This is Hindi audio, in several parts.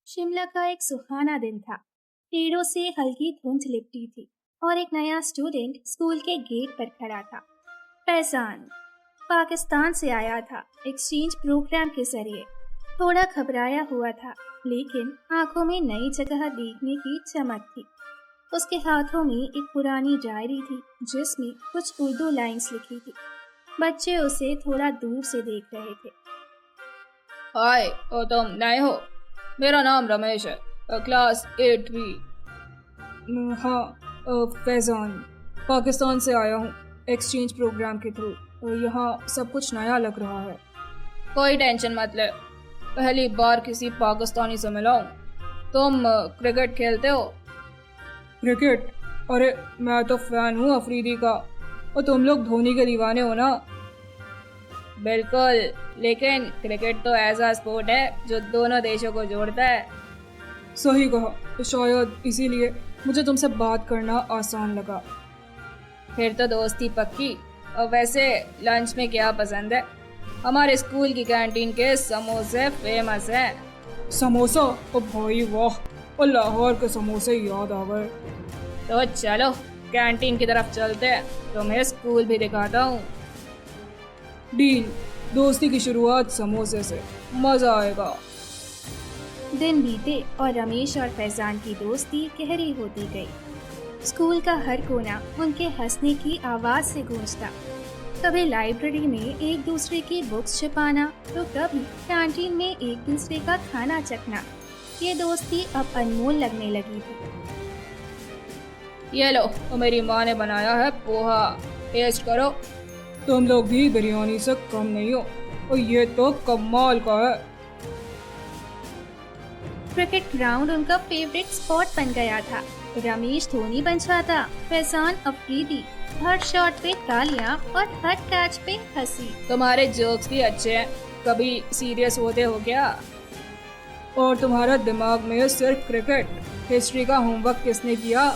शिमला का एक सुहाना दिन था। पेड़ों से हल्की धुंध लिपटी थी और एक नया स्टूडेंट स्कूल के गेट पर खड़ा था। फैजान पाकिस्तान से आया था एक्सचेंज प्रोग्राम के जरिए। थोड़ा घबराया हुआ था, लेकिन आंखों में नई जगह देखने की चमक थी। उसके हाथों में एक पुरानी डायरी थी जिसमें कुछ उर्दू लाइंस लिखी थी। बच्चे उसे थोड़ा दूर से देख रहे थे। हाय, तुम नए हो? मेरा नाम रमेश है, क्लास 8वीं। हाँ, फैज़ान पाकिस्तान से आया हूँ एक्सचेंज प्रोग्राम के थ्रू। यहाँ सब कुछ नया लग रहा है। कोई टेंशन मत ले, पहली बार किसी पाकिस्तानी से मिला हूँ। तुम क्रिकेट खेलते हो? क्रिकेट? अरे मैं तो फ़ैन हूँ अफरीदी का। और तुम लोग धोनी के दीवाने हो ना? बिल्कुल, लेकिन क्रिकेट तो ऐसा स्पोर्ट है जो दोनों देशों को जोड़ता है। सही कहा, तो शायद इसीलिए मुझे तुमसे बात करना आसान लगा। फिर तो दोस्ती पक्की। और वैसे लंच में क्या पसंद है? हमारे स्कूल की कैंटीन के समोसे फेमस हैं। समोसा? ओ भाई वाह, और लाहौर के समोसे याद आ गए। तो चलो कैंटीन की तरफ चलते हैं, तुम्हें स्कूल भी दिखाता हूँ। डील। दोस्ती की शुरुआत समोसे से, मज़ा आएगा। दिन बीते और रमेश और फैजान की दोस्ती गहरी होती गई। स्कूल का हर कोना उनके हंसने की आवाज से गूंजता। कभी लाइब्रेरी में एक दूसरे की बुक्स छुपाना, तो कभी कैंटीन में एक दूसरे का खाना चखना। ये दोस्ती अब अनमोल लगने लगी थी। ये लो, तो मेरी माँ ने बनाया है पोहा, टेस्ट करो। तुम लोग भी बिरयानी से कम नहीं हो, और ये तो कमाल का है। क्रिकेट ग्राउंड उनका फेवरेट स्पॉट बन गया था। रमेश धोनी बन जाता, फैजान अफरीदी। हर शॉट पे तालियां और हर कैच पे हंसी। तुम्हारे जोक्स भी अच्छे हैं, कभी सीरियस होते हो क्या? और तुम्हारा दिमाग में सिर्फ क्रिकेट, हिस्ट्री का होमवर्क किसने किया?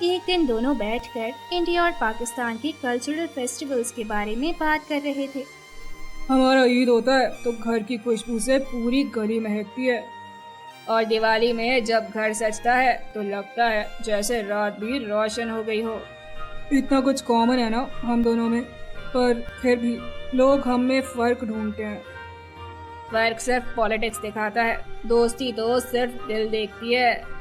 एक दिन दोनों बैठकर इंडिया और पाकिस्तान के कल्चरल फेस्टिवल्स के बारे में बात कर रहे थे। हमारा ईद होता है तो घर की खुशबू से पूरी गली महकती है। और दिवाली में जब घर सजता है तो लगता है जैसे रात भी रोशन हो गई हो। इतना कुछ कॉमन है ना हम दोनों में, पर फिर भी लोग हम में फ़र्क ढूंढते हैं। फर्क सिर्फ पॉलिटिक्स दिखाता है, दोस्ती तो सिर्फ दिल देखती है।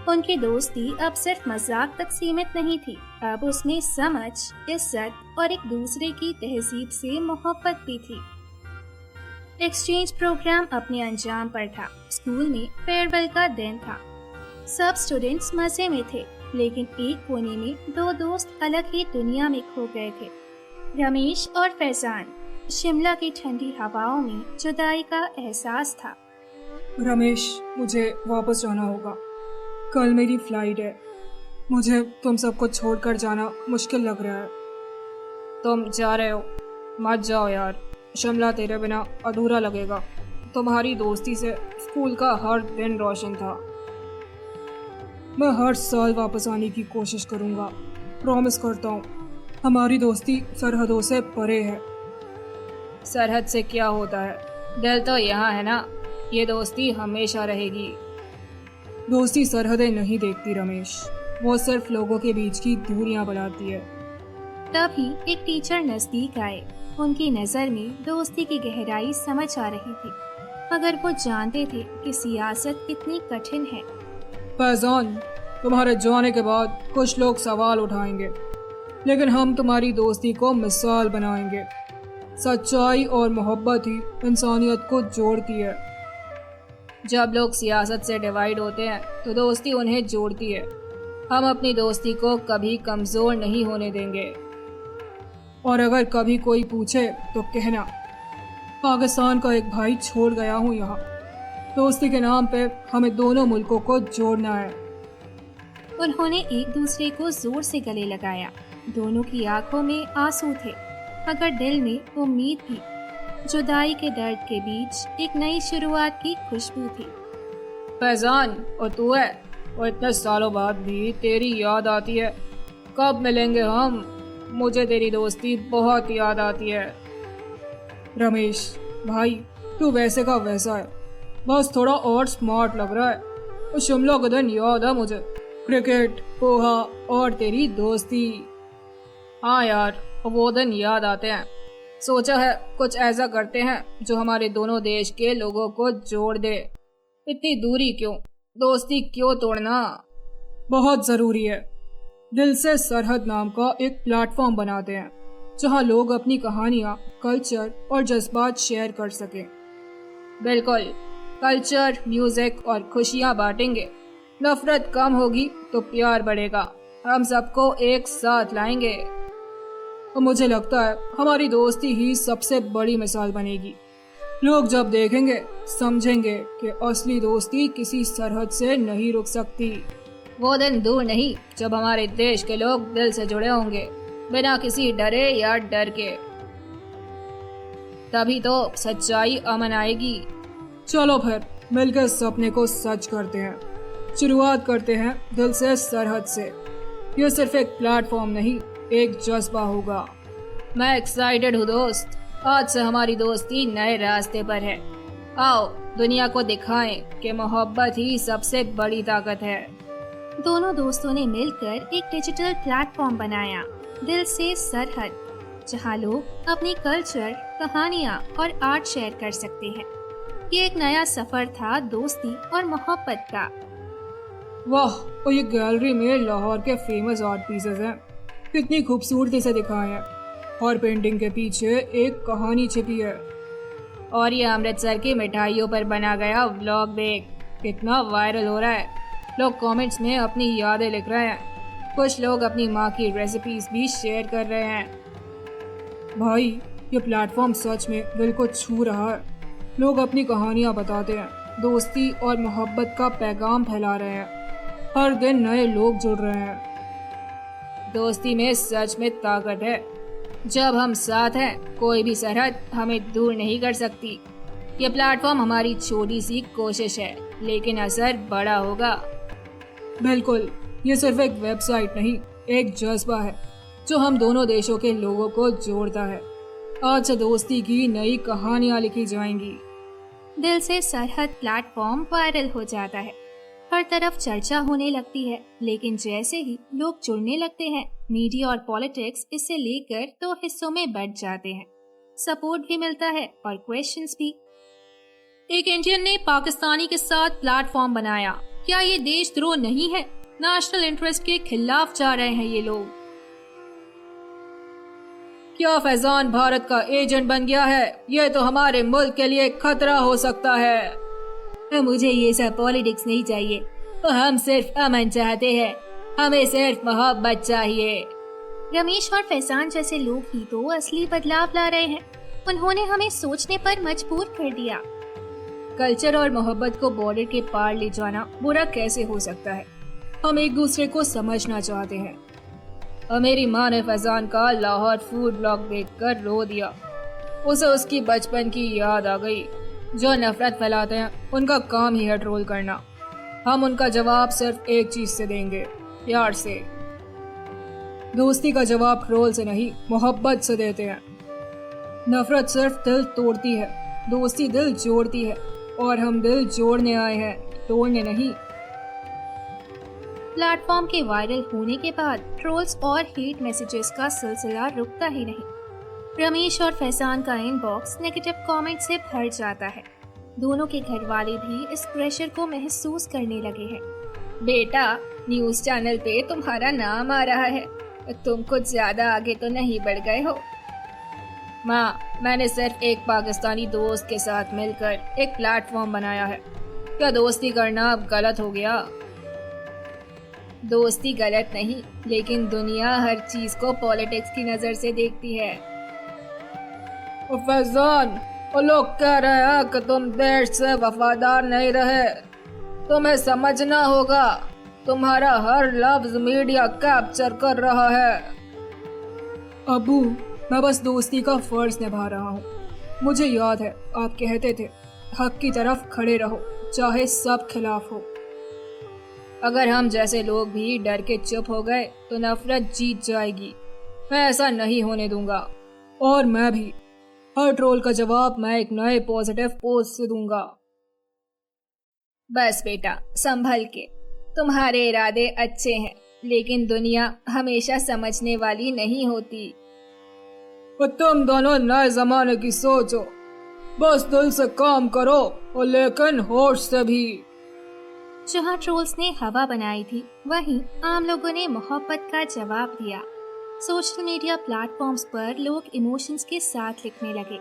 उनकी दोस्ती अब सिर्फ मजाक तक सीमित नहीं थी, अब उसमें समझ, इज्जत और एक दूसरे की तहजीब से मोहब्बत भी थी। एक्सचेंज प्रोग्राम अपने अंजाम पर था। स्कूल में फेयरवेल का दिन था। सब स्टूडेंट्स मजे में थे, लेकिन एक कोने में दो दोस्त अलग ही दुनिया में खो गए थे। रमेश और फैजान। शिमला की ठंडी हवाओं में जुदाई का एहसास था। रमेश, मुझे वापस जाना होगा। कल मेरी फ्लाइट है। मुझे तुम सबको छोड़कर जाना मुश्किल लग रहा है। तुम जा रहे हो? मत जाओ यार, शिमला तेरे बिना अधूरा लगेगा। तुम्हारी दोस्ती से स्कूल का हर दिन रोशन था। मैं हर साल वापस आने की कोशिश करूँगा, प्रॉमिस करता हूँ। हमारी दोस्ती सरहदों से परे है। सरहद से क्या होता है, दिल तो यहाँ है ना। ये दोस्ती हमेशा रहेगी। दोस्ती सरहदें नहीं देखती रमेश, वो सिर्फ लोगों के बीच की दूरियां बढ़ाती है। तभी एक टीचर नजदीक आए। उनकी नजर में दोस्ती की गहराई समझ आ रही थी, मगर वो जानते थे कि सियासत कितनी कठिन है। फैजान, तुम्हारे जाने के बाद कुछ लोग सवाल उठाएंगे, लेकिन हम तुम्हारी दोस्ती को मिसाल बनाएंगे। सच्चाई और मोहब्बत ही इंसानियत को जोड़ती है। जब लोग सियासत से डिवाइड होते हैं तो दोस्ती उन्हें जोड़ती है। हम अपनी दोस्ती को कभी कमज़ोर नहीं होने देंगे। और अगर कभी कोई पूछे तो कहना, पाकिस्तान का एक भाई छोड़ गया हूँ यहाँ। दोस्ती के नाम पे हमें दोनों मुल्कों को जोड़ना है। उन्होंने एक दूसरे को जोर से गले लगाया। दोनों की आंखों में आंसू थे, मगर दिल में उम्मीद थी। जुदाई के दर्द के बीच एक नई शुरुआत की खुशबू थी। फैजान, और तू है? और इतने सालों बाद भी तेरी याद आती है। कब मिलेंगे हम? मुझे तेरी दोस्ती बहुत याद आती है। रमेश भाई, तू वैसे का वैसा है, बस थोड़ा और स्मार्ट लग रहा है। और शिमला का दिन याद है मुझे, क्रिकेट, पोहा और तेरी दोस्ती। हाँ यार, वो दिन याद आते हैं। सोचा है कुछ ऐसा करते हैं जो हमारे दोनों देश के लोगों को जोड़ दे। इतनी दूरी क्यों, दोस्ती क्यों तोड़ना। बहुत ज़रूरी है। दिल से सरहद नाम का एक प्लेटफॉर्म बनाते हैं जहां लोग अपनी कहानियां, कल्चर और जज्बात शेयर कर सकें। बिल्कुल, कल्चर, म्यूजिक और खुशियाँ बांटेंगे। नफरत कम होगी तो प्यार बढ़ेगा। हम सबको एक साथ लाएंगे। और मुझे लगता है हमारी दोस्ती ही सबसे बड़ी मिसाल बनेगी। लोग जब देखेंगे समझेंगे कि असली दोस्ती किसी सरहद से नहीं रुक सकती। वो दिन दूर नहीं जब हमारे देश के लोग दिल से जुड़े होंगे, बिना किसी डरे या डर के। तभी तो सच्चाई अमन आएगी। चलो फिर मिलकर सपने को सच करते हैं। शुरुआत करते हैं दिल से सरहद से। ये सिर्फ एक प्लेटफॉर्म नहीं, एक जज्बा होगा। मैं एक्साइटेड हूँ दोस्त। आज से हमारी दोस्ती नए रास्ते पर है। आओ दुनिया को दिखाएं कि मोहब्बत ही सबसे बड़ी ताकत है। दोनों दोस्तों ने मिलकर एक डिजिटल प्लेटफॉर्म बनाया, दिल से सरहद, जहां लोग अपनी कल्चर, कहानियां और आर्ट शेयर कर सकते हैं। ये एक नया सफर था दोस्ती और मोहब्बत का। वाह, और ये गैलरी में लाहौर के फेमस आर्ट पीसेस हैं। कितनी खूबसूरती से दिखाए हैं। हर पेंटिंग के पीछे एक कहानी छिपी है। और ये अमृतसर की मिठाइयों पर बना गया व्लॉग देख, कितना वायरल हो रहा है। लोग कमेंट्स में अपनी यादें लिख रहे हैं। कुछ लोग अपनी माँ की रेसिपीज भी शेयर कर रहे हैं। भाई, ये प्लेटफॉर्म सच में दिल को छू रहा है। लोग अपनी कहानियाँ बताते हैं, दोस्ती और मोहब्बत का पैगाम फैला रहे हैं। हर दिन नए लोग जुड़ रहे हैं। दोस्ती में सच में ताकत है। जब हम साथ हैं, कोई भी सरहद हमें दूर नहीं कर सकती। ये प्लेटफॉर्म हमारी छोटी सी कोशिश है, लेकिन असर बड़ा होगा। बिल्कुल, ये सिर्फ एक वेबसाइट नहीं, एक जज्बा है जो हम दोनों देशों के लोगों को जोड़ता है। आज से दोस्ती की नई कहानियां लिखी जाएंगी। दिल से सरहद प्लेटफॉर्म वायरल हो जाता है, हर तरफ चर्चा होने लगती है। लेकिन जैसे ही लोग जुड़ने लगते हैं, मीडिया और पॉलिटिक्स इससे लेकर 2 हिस्सों में बंट जाते हैं। सपोर्ट भी मिलता है और क्वेश्चंस भी। एक इंडियन ने पाकिस्तानी के साथ प्लेटफॉर्म बनाया। क्या ये देशद्रोह नहीं है? नेशनल इंटरेस्ट के खिलाफ जा रहे हैं ये लोग। क्या फैजान भारत का एजेंट बन गया है? ये तो हमारे मुल्क के लिए खतरा हो सकता है। मुझे ये सब पॉलिटिक्स नहीं चाहिए। हम सिर्फ अमन चाहते हैं। हमें सिर्फ मोहब्बत चाहिए। रमेश और फैजान जैसे लोग ही तो असली बदलाव ला रहे हैं। उन्होंने हमें सोचने पर मजबूर कर दिया। कल्चर और मोहब्बत को बॉर्डर के पार ले जाना बुरा कैसे हो सकता है? हम एक दूसरे को समझना चाहते हैं। और मेरी माँ ने फैजान का लाहौर फूड ब्लॉग देखकर रो दिया। उसे उसकी बचपन की याद आ गई। जो नफरत फैलाते हैं उनका काम ही है ट्रोल करना। हम उनका जवाब सिर्फ एक चीज से देंगे, प्यार से। दोस्ती का जवाब ट्रोल से नहीं, मोहब्बत से देते हैं। नफरत सिर्फ दिल तोड़ती है, दोस्ती दिल जोड़ती है। और हम दिल जोड़ने आए हैं, तोड़ने नहीं। प्लेटफॉर्म के वायरल होने के बाद ट्रोल्स और हेट मैसेजेस का सिलसिला रुकता ही नहीं। रमेश और फैजान का इनबॉक्स नेगेटिव कमेंट से भर जाता है। दोनों के घर वाले भी इस प्रेशर को महसूस करने लगे हैं। बेटा, न्यूज चैनल पे तुम्हारा नाम आ रहा है। तुम कुछ ज्यादा आगे तो नहीं बढ़ गए हो? माँ, मैंने सिर्फ एक पाकिस्तानी दोस्त के साथ मिलकर एक प्लेटफॉर्म बनाया है। क्या दोस्ती करना अब गलत हो गया? दोस्ती गलत नहीं, लेकिन दुनिया हर चीज को पॉलिटिक्स की नजर से देखती है। फैजान, वो लोग कह रहे हैं कि तुम देश से वफादार नहीं रहे। तुम्हें समझना होगा, तुम्हारा हर लफ्ज मीडिया कैप्चर कर रहा है। अबू, मैं बस दोस्ती का फर्ज निभा रहा हूँ। मुझे याद है आप कहते थे, हक की तरफ खड़े रहो, चाहे सब खिलाफ हो। अगर हम जैसे लोग भी डर के चुप हो गए तो नफरत जीत जाएगी। मैं ऐसा नहीं होने दूंगा। और मैं भी। हर ट्रोल का जवाब मैं एक नए पॉजिटिव पोस्ट से दूंगा। बस बेटा, संभल के। तुम्हारे इरादे अच्छे हैं, लेकिन दुनिया हमेशा समझने वाली नहीं होती। और तुम दोनों नए जमाने की सोच हो, बस दिल से काम करो और लेकिन होश से भी। जहाँ ट्रोल्स ने हवा बनाई थी, वहीं आम लोगों ने मोहब्बत का जवाब दिया। सोशल मीडिया प्लेटफॉर्म्स पर लोग इमोशंस के साथ लिखने लगे।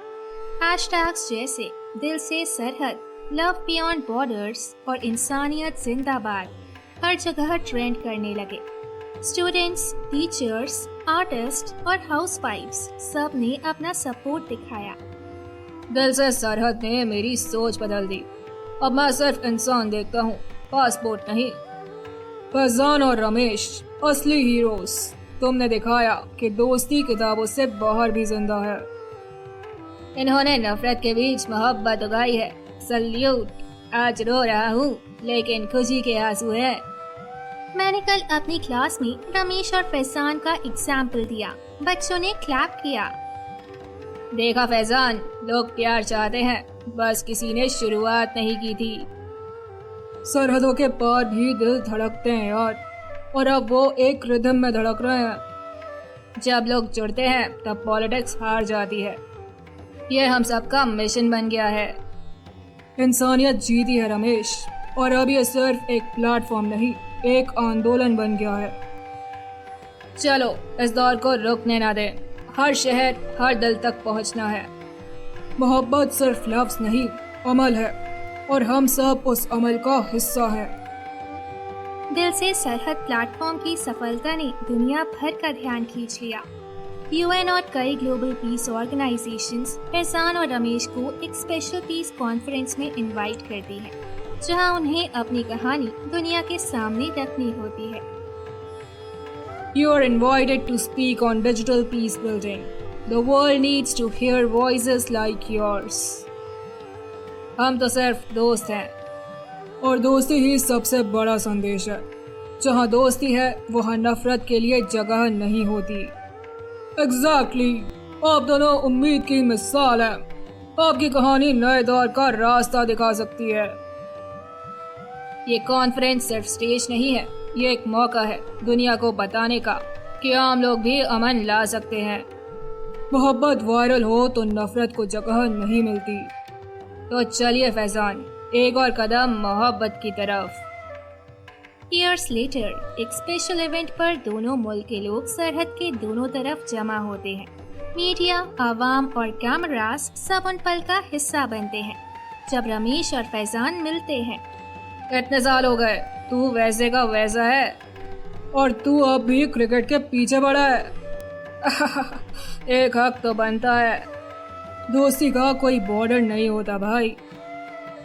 हैशटैग्स जैसे दिल से सरहद, लव बियॉन्ड बॉर्डर्स और इंसानियत जिंदाबाद हर जगह ट्रेंड करने लगे। स्टूडेंट्स, टीचर्स, आर्टिस्ट और हाउसवाइफ्स सब ने अपना सपोर्ट दिखाया। दिल से सरहद ने मेरी सोच बदल दी। अब मैं सिर्फ इंसान देखता हूँ, पासपोर्ट नहीं। फैजान और रमेश असली हीरोज। तुमने दिखाया कि दोस्ती किताबों से बाहर भी जिंदा है। इन्होंने नफरत के बीच मोहब्बत उगाई है। सल्यूट। आज रो रहा हूँ, लेकिन खुशी के आंसू है। मैंने कल अपनी क्लास में रमेश और फैजान का एग्जाम्पल दिया। बच्चों ने क्लैप किया। देखा फैजान, लोग प्यार चाहते हैं, बस किसी ने शुरुआत नहीं की थी। सरहदों के पार भी दिल धड़कते हैं यार, और अब वो एक रिदम में धड़क रहे हैं। जब लोग जुड़ते हैं तब पॉलिटिक्स हार जाती है। ये हम सबका मिशन बन गया है। इंसानियत जीती है रमेश, और अब ये सिर्फ एक प्लेटफॉर्म नहीं, एक आंदोलन बन गया है। चलो इस दौर को रुकने ना दें। हर शहर, हर दिल तक पहुंचना है। मोहब्बत सिर्फ लफ्ज नहीं, अमल है, और हम सब उस अमल का हिस्सा है। दिल से सरहद प्लेटफॉर्म की सफलता ने दुनिया भर का ध्यान खींच लिया। यूएन और कई ग्लोबल पीस ऑर्गेनाइजेशंस फैजान और रमेश को एक स्पेशल पीस कॉन्फ्रेंस में इनवाइट करती हैं, जहां उन्हें अपनी कहानी दुनिया के सामने रखनी होती है। You are invited to speak on digital peace building. The world needs to hear voices like yours. हम तो सिर्फ दोस्त हैं, और दोस्ती ही सबसे बड़ा संदेश है। जहाँ दोस्ती है, वहाँ नफरत के लिए जगह नहीं होती। Exactly. आप दोनों उम्मीद की मिसाल हैं। आपकी कहानी नए दौर का रास्ता दिखा सकती है। ये कॉन्फ्रेंस सिर्फ स्टेज नहीं है, ये एक मौका है दुनिया को बताने का कि आम लोग भी अमन ला सकते हैं। मोहब्बत वायरल हो तो नफरत को जगह नहीं मिलती। तो चलिए फैजान, एक और कदम मोहब्बत की तरफ। Years later, एक स्पेशल इवेंट पर दोनों मुल्क के लोग सरहद के दोनों तरफ जमा होते हैं। मीडिया, आवाम और कैमरास सब उन पल का हिस्सा बनते हैं जब रमेश और फैजान मिलते हैं। इतने साल हो गए, तू वैसे का वैसा है, और तू अब भी क्रिकेट के पीछे पड़ा है। एक हक तो बनता है। दोस्ती का कोई बॉर्डर नहीं होता भाई।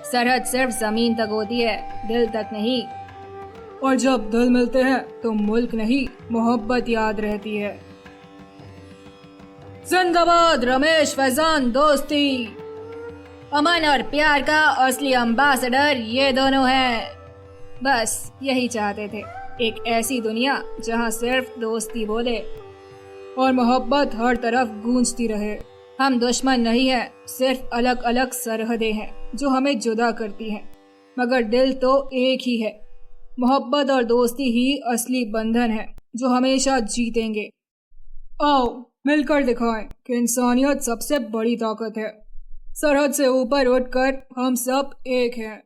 सरहद सिर्फ जमीन तक होती है, दिल तक नहीं। और जब दिल मिलते हैं तो मुल्क नहीं, मोहब्बत याद रहती है। जिंदाबाद रमेश फैजान दोस्ती। अमन और प्यार का असली एम्बेसडर ये दोनों हैं। बस यही चाहते थे, एक ऐसी दुनिया जहां सिर्फ दोस्ती बोले और मोहब्बत हर तरफ गूंजती रहे। हम दुश्मन नहीं हैं, सिर्फ अलग अलग सरहदें हैं जो हमें जुदा करती हैं, मगर दिल तो एक ही है। मोहब्बत और दोस्ती ही असली बंधन है जो हमेशा जीतेंगे। आओ मिलकर दिखाएं कि इंसानियत सबसे बड़ी ताकत है। सरहद से ऊपर उठकर हम सब एक हैं।